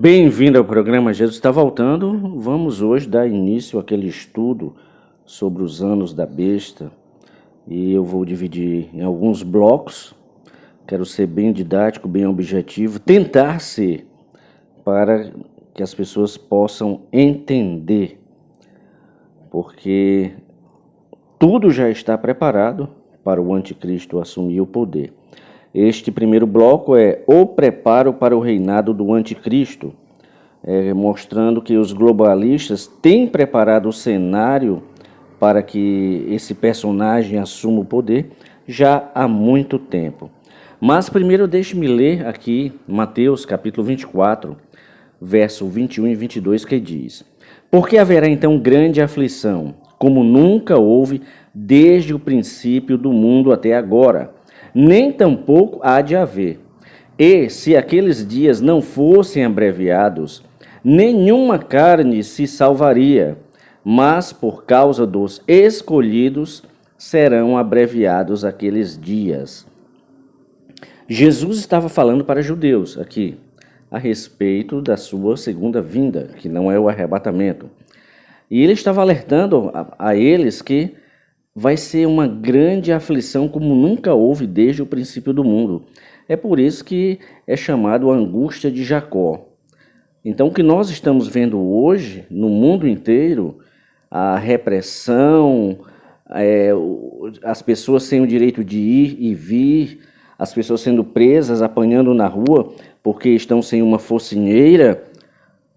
Bem-vindo ao programa Jesus Está Voltando. Vamos hoje dar início àquele estudo sobre os anos da besta e eu vou dividir em alguns blocos. Quero ser bem didático, bem objetivo, tentar ser, para que as pessoas possam entender, porque tudo já está preparado para o anticristo assumir o poder. Este primeiro bloco é o preparo para o reinado do anticristo, mostrando que os globalistas têm preparado o cenário para que esse personagem assuma o poder já há muito tempo. Mas primeiro deixe-me ler aqui Mateus capítulo 24, verso 21 e 22, que diz: Porque haverá então grande aflição, como nunca houve desde o princípio do mundo até agora, nem tampouco há de haver. E se aqueles dias não fossem abreviados, nenhuma carne se salvaria, mas por causa dos escolhidos serão abreviados aqueles dias. Jesus estava falando para judeus aqui a respeito da sua segunda vinda, que não é o arrebatamento. E ele estava alertando a eles que vai ser uma grande aflição como nunca houve desde o princípio do mundo. É por isso que é chamado a angústia de Jacó. Então, o que nós estamos vendo hoje no mundo inteiro, a repressão, as pessoas sem o direito de ir e vir, as pessoas sendo presas, apanhando na rua porque estão sem uma focinheira,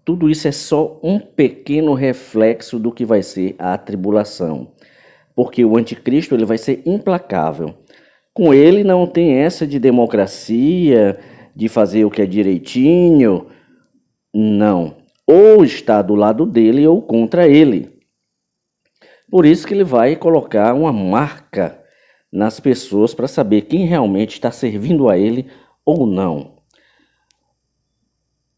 tudo isso é só um pequeno reflexo do que vai ser a tribulação. Porque o anticristo ele vai ser implacável. Com ele não tem essa de democracia, de fazer o que é direitinho. Não. Ou está do lado dele ou contra ele. Por isso que ele vai colocar uma marca nas pessoas para saber quem realmente está servindo a ele ou não.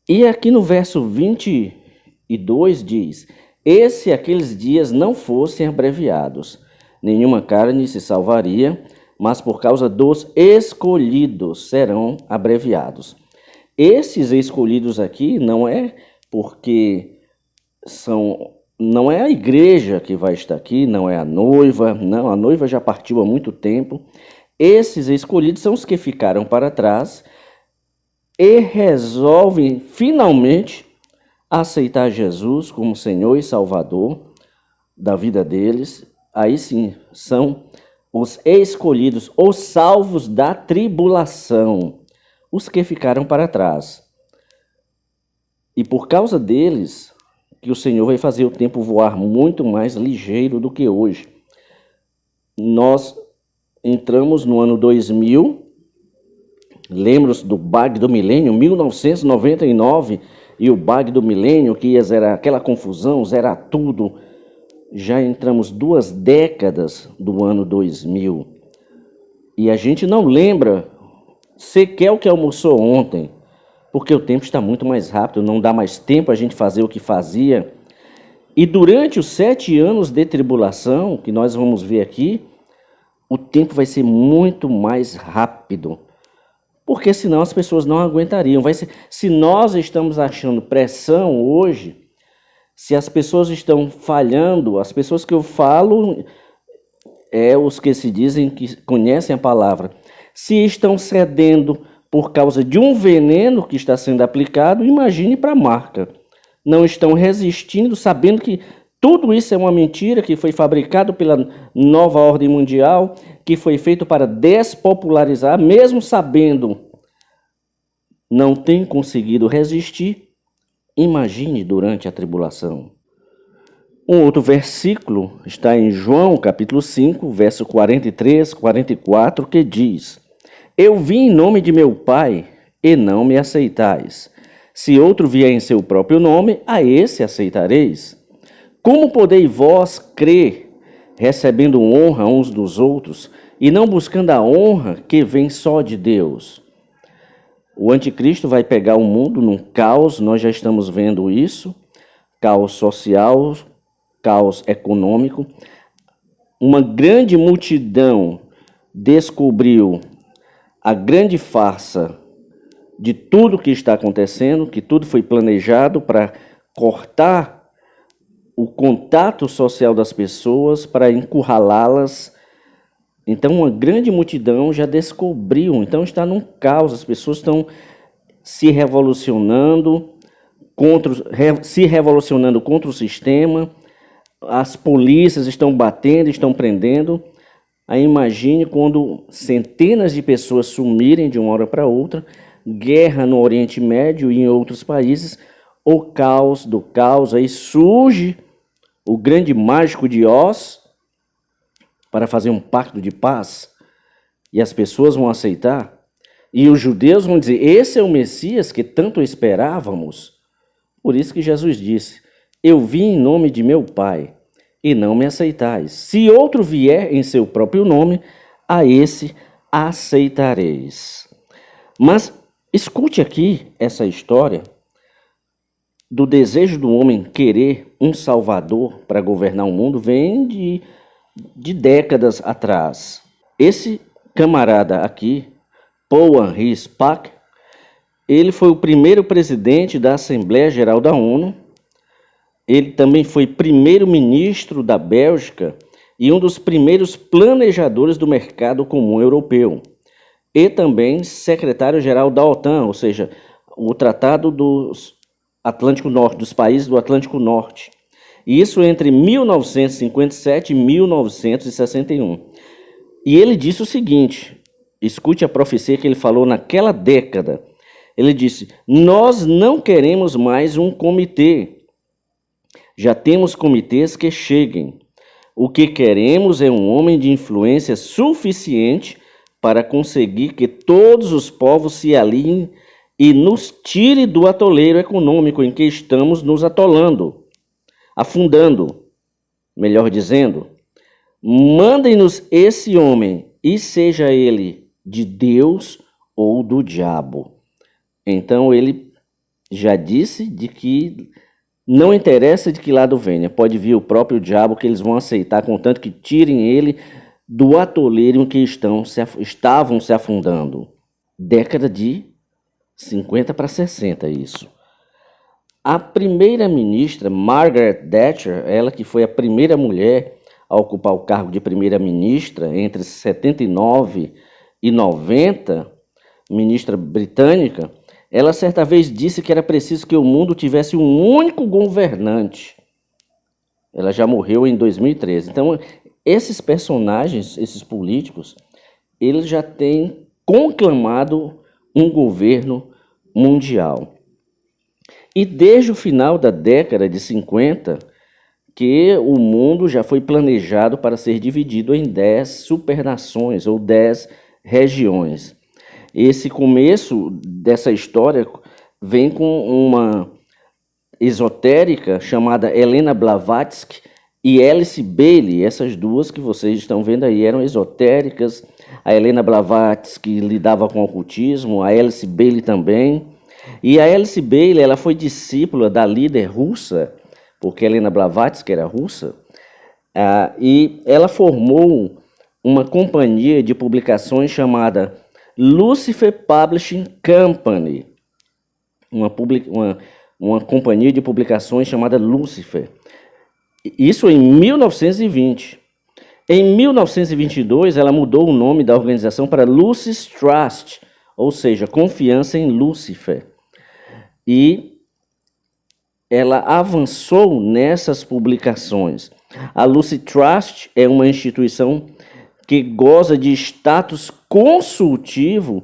E aqui no verso 22 diz: E se aqueles dias não fossem abreviados, nenhuma carne se salvaria, mas por causa dos escolhidos serão abreviados. Esses escolhidos aqui não é porque não é a igreja que vai estar aqui, não é a noiva, não, a noiva já partiu há muito tempo. Esses escolhidos são os que ficaram para trás e resolvem finalmente aceitar Jesus como Senhor e Salvador da vida deles. Aí sim, são os escolhidos, os salvos da tribulação, os que ficaram para trás. E por causa deles, que o Senhor vai fazer o tempo voar muito mais ligeiro do que hoje. Nós entramos no ano 2000, lembra-se do bug do milênio, 1999, e o bug do milênio, que ia zerar aquela confusão, zerar tudo. Já entramos 2 décadas do ano 2000 e a gente não lembra sequer o que almoçou ontem, porque o tempo está muito mais rápido, não dá mais tempo a gente fazer o que fazia. E durante os 7 anos de tribulação, que nós vamos ver aqui, o tempo vai ser muito mais rápido, porque senão as pessoas não aguentariam. Se nós estamos achando pressão hoje, se as pessoas estão falhando, as pessoas que eu falo os que se dizem que conhecem a palavra, se estão cedendo por causa de um veneno que está sendo aplicado, imagine para a marca. Não estão resistindo, sabendo que tudo isso é uma mentira, que foi fabricado pela nova ordem mundial, que foi feito para despopularizar, mesmo sabendo, não tem conseguido resistir. Imagine durante a tribulação. Um outro versículo está em João, capítulo 5, verso 43, 44, que diz: Eu vim em nome de meu Pai, e não me aceitais. Se outro vier em seu próprio nome, a esse aceitareis. Como podeis vós crer, recebendo honra uns dos outros, e não buscando a honra que vem só de Deus? O anticristo vai pegar o mundo num caos, nós já estamos vendo isso, caos social, caos econômico. Uma grande multidão descobriu a grande farsa de tudo que está acontecendo, que tudo foi planejado para cortar o contato social das pessoas, para encurralá-las. Então, uma grande multidão já descobriu, então está num caos, as pessoas estão se revolucionando contra o sistema, as polícias estão batendo, estão prendendo. Aí imagine quando centenas de pessoas sumirem de uma hora para outra, guerra no Oriente Médio e em outros países, o caos do caos, aí surge o grande mágico de Oz para fazer um pacto de paz, e as pessoas vão aceitar, e os judeus vão dizer, esse é o Messias que tanto esperávamos. Por isso que Jesus disse, eu vim em nome de meu Pai, e não me aceitais. Se outro vier em seu próprio nome, a esse aceitareis. Mas escute aqui essa história do desejo do homem querer um salvador para governar o mundo, vem de décadas atrás. Esse camarada aqui, Paul Henri Spaak, ele foi o primeiro presidente da Assembleia Geral da ONU. Ele também foi primeiro-ministro da Bélgica e um dos primeiros planejadores do mercado comum europeu. E também secretário-geral da OTAN, ou seja, o Tratado dos Atlântico Norte, dos países do Atlântico Norte. E isso entre 1957 e 1961. E ele disse o seguinte, escute a profecia que ele falou naquela década. Ele disse, nós não queremos mais um comitê. Já temos comitês que cheguem. O que queremos é um homem de influência suficiente para conseguir que todos os povos se alinhem e nos tire do atoleiro econômico em que estamos nos atolando, afundando, melhor dizendo. Mandem-nos esse homem, e seja ele de Deus ou do diabo. Então ele já disse de que não interessa de que lado venha, pode vir o próprio diabo que eles vão aceitar, contanto que tirem ele do atoleiro em que estavam se afundando. Década de 50 para 60, isso. A primeira-ministra, Margaret Thatcher, ela que foi a primeira mulher a ocupar o cargo de primeira-ministra entre 79 e 90, ministra britânica, ela certa vez disse que era preciso que o mundo tivesse um único governante. Ela já morreu em 2013. Então, esses personagens, esses políticos, eles já têm conclamado um governo mundial. E desde o final da década de 50, que o mundo já foi planejado para ser dividido em 10 supernações ou 10 regiões. Esse começo dessa história vem com uma esotérica chamada Helena Blavatsky e Alice Bailey. Essas duas que vocês estão vendo aí eram esotéricas. A Helena Blavatsky lidava com o ocultismo, a Alice Bailey também. E a Alice Bailey, ela foi discípula da líder russa, porque a Helena Blavatsky era russa, e ela formou uma companhia de publicações chamada Lucifer Publishing Company, uma companhia de publicações chamada Lucifer. Isso em 1920. Em 1922, ela mudou o nome da organização para Lucis Trust, ou seja, Confiança em Lúcifer. E ela avançou nessas publicações. A Lucis Trust é uma instituição que goza de status consultivo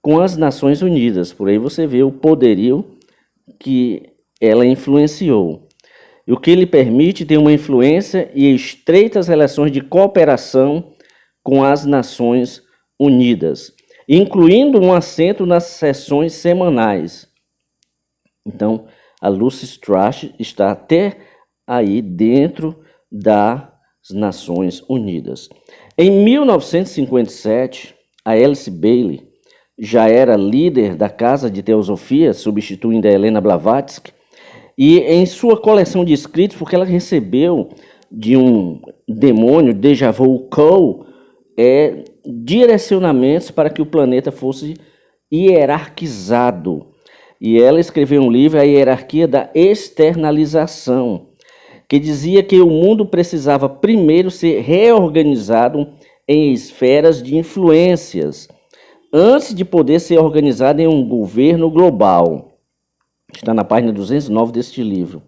com as Nações Unidas. Por aí você vê o poderio que ela influenciou. E o que lhe permite ter uma influência e estreitas relações de cooperação com as Nações Unidas, incluindo um assento nas sessões semanais. Então, a Lucis Trust está até aí dentro das Nações Unidas. Em 1957, a Alice Bailey já era líder da Casa de Teosofia, substituindo a Helena Blavatsky, e em sua coleção de escritos, porque ela recebeu de um demônio, Deja Vu Cole, direcionamentos para que o planeta fosse hierarquizado. E ela escreveu um livro, A Hierarquia da Externalização, que dizia que o mundo precisava primeiro ser reorganizado em esferas de influências, antes de poder ser organizado em um governo global. Está na página 209 deste livro.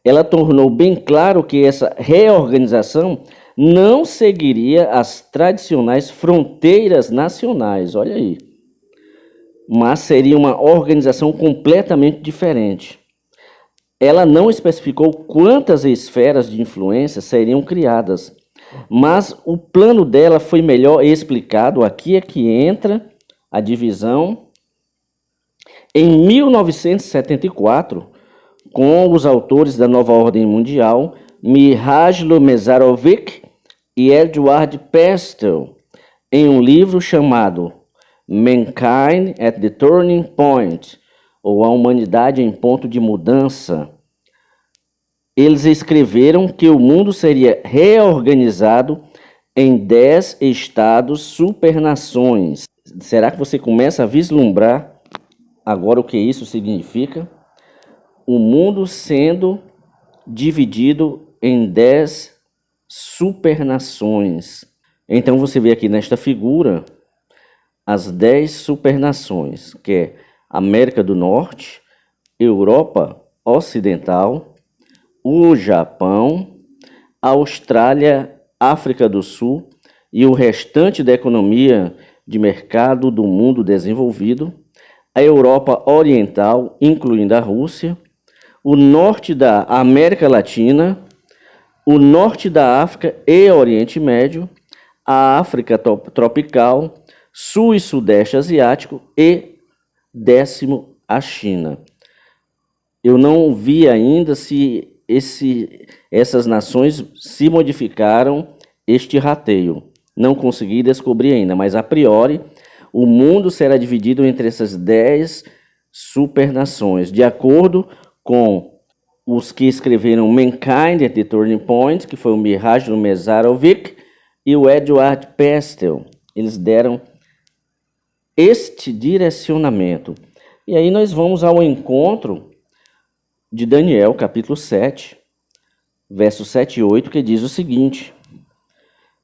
Ela tornou bem claro que essa reorganização não seguiria as tradicionais fronteiras nacionais, olha aí, mas seria uma organização completamente diferente. Ela não especificou quantas esferas de influência seriam criadas, mas o plano dela foi melhor explicado. Aqui é que entra a divisão. Em 1974, com os autores da Nova Ordem Mundial, Mihailo Mesarovic e Edward Pestel, em um livro chamado Mankind at the Turning Point, ou A Humanidade em Ponto de Mudança. Eles escreveram que o mundo seria reorganizado em 10 estados supernações. Será que você começa a vislumbrar agora o que isso significa? O mundo sendo dividido em 10 supernações. Então você vê aqui nesta figura as 10 supernações, que é América do Norte, Europa Ocidental, o Japão, Austrália, África do Sul e o restante da economia de mercado do mundo desenvolvido, a Europa Oriental, incluindo a Rússia, o norte da América Latina, o norte da África e Oriente Médio, a África tropical, sul e sudeste asiático e 10º a China. Eu não vi ainda se essas nações se modificaram este rateio. Não consegui descobrir ainda, mas a priori o mundo será dividido entre essas 10 supernações, de acordo com os que escreveram Mankind at the Turning Point, que foi o Mihailo Mesarovic e o Edward Pestel. Eles deram este direcionamento. E aí nós vamos ao encontro de Daniel, capítulo 7, versos 7 e 8, que diz o seguinte: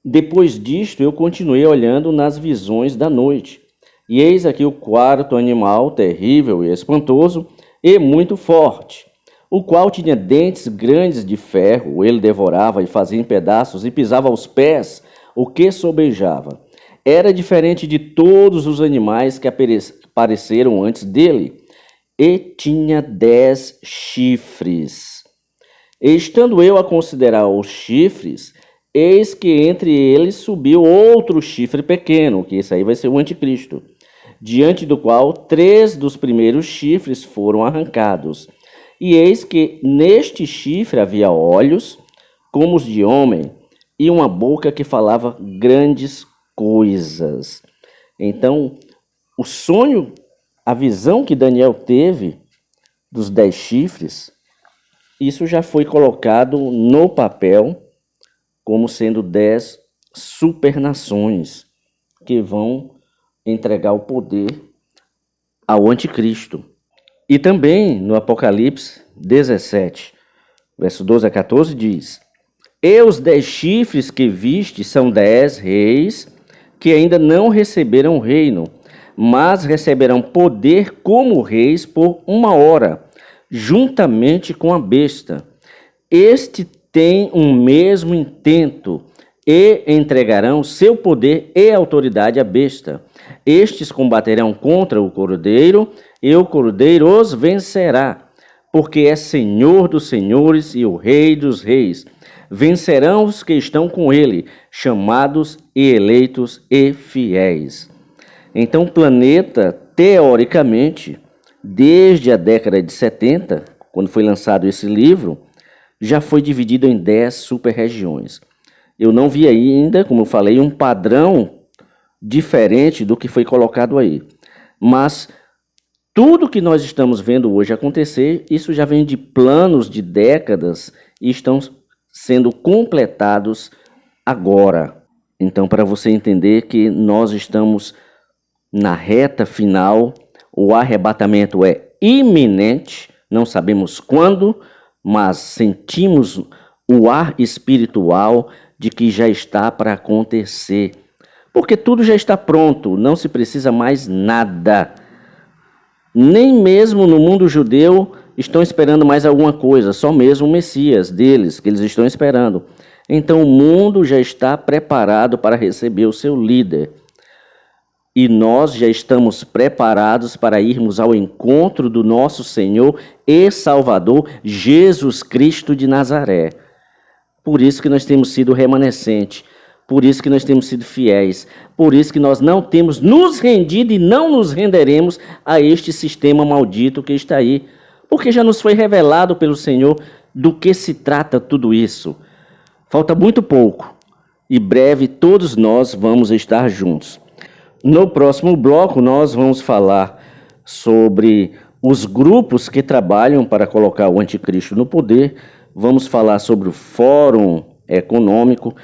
Depois disto eu continuei olhando nas visões da noite, e eis aqui o quarto animal, terrível e espantoso, e muito forte, o qual tinha dentes grandes de ferro. Ele devorava e fazia em pedaços e pisava aos pés o que sobejava. Era diferente de todos os animais que apareceram antes dele, e tinha 10 chifres. Estando eu a considerar os chifres, eis que entre eles subiu outro chifre pequeno, que esse aí vai ser o anticristo, diante do qual 3 dos primeiros chifres foram arrancados. E eis que neste chifre havia olhos, como os de homem, e uma boca que falava grandes coisas. Então, o sonho, a visão que Daniel teve dos 10 chifres, isso já foi colocado no papel como sendo 10 supernações que vão entregar o poder ao anticristo. E também no Apocalipse 17, verso 12 a 14 diz: E os 10 chifres que viste são 10 reis que ainda não receberam o reino, mas receberão poder como reis por 1 hora, juntamente com a besta. Este tem um mesmo intento, e entregarão seu poder e autoridade à besta. Estes combaterão contra o cordeiro, e o cordeiro os vencerá, porque é Senhor dos senhores e o Rei dos reis. Vencerão os que estão com ele, chamados e eleitos e fiéis. Então, o planeta, teoricamente, desde a década de 70, quando foi lançado esse livro, já foi dividido em 10 super-regiões. Eu não vi ainda, como eu falei, um padrão diferente do que foi colocado aí. Mas tudo que nós estamos vendo hoje acontecer, isso já vem de planos de décadas e estão sendo completados agora. Então, para você entender que nós estamos na reta final, o arrebatamento é iminente, não sabemos quando, mas sentimos o ar espiritual de que já está para acontecer. Porque tudo já está pronto, não se precisa mais nada. Nem mesmo no mundo judeu estão esperando mais alguma coisa, só mesmo o Messias deles, que eles estão esperando. Então o mundo já está preparado para receber o seu líder. E nós já estamos preparados para irmos ao encontro do nosso Senhor e Salvador, Jesus Cristo de Nazaré. Por isso que nós temos sido remanescente, por isso que nós temos sido fiéis, por isso que nós não temos nos rendido e não nos renderemos a este sistema maldito que está aí, porque já nos foi revelado pelo Senhor do que se trata tudo isso. Falta muito pouco e breve todos nós vamos estar juntos. No próximo bloco nós vamos falar sobre os grupos que trabalham para colocar o anticristo no poder, vamos falar sobre o Fórum Econômico,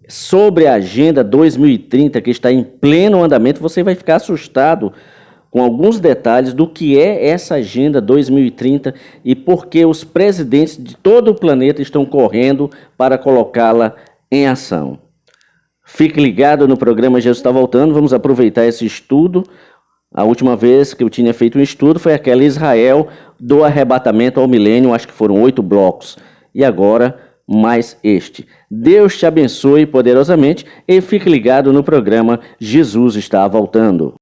sobre a Agenda 2030 que está em pleno andamento. Você vai ficar assustado com alguns detalhes do que é essa Agenda 2030 e por que os presidentes de todo o planeta estão correndo para colocá-la em ação. Fique ligado no programa Jesus está voltando, vamos aproveitar esse estudo. A última vez que eu tinha feito um estudo foi aquela Israel do arrebatamento ao milênio, acho que foram 8 blocos. E agora, mais este. Deus te abençoe poderosamente e fique ligado no programa Jesus está voltando.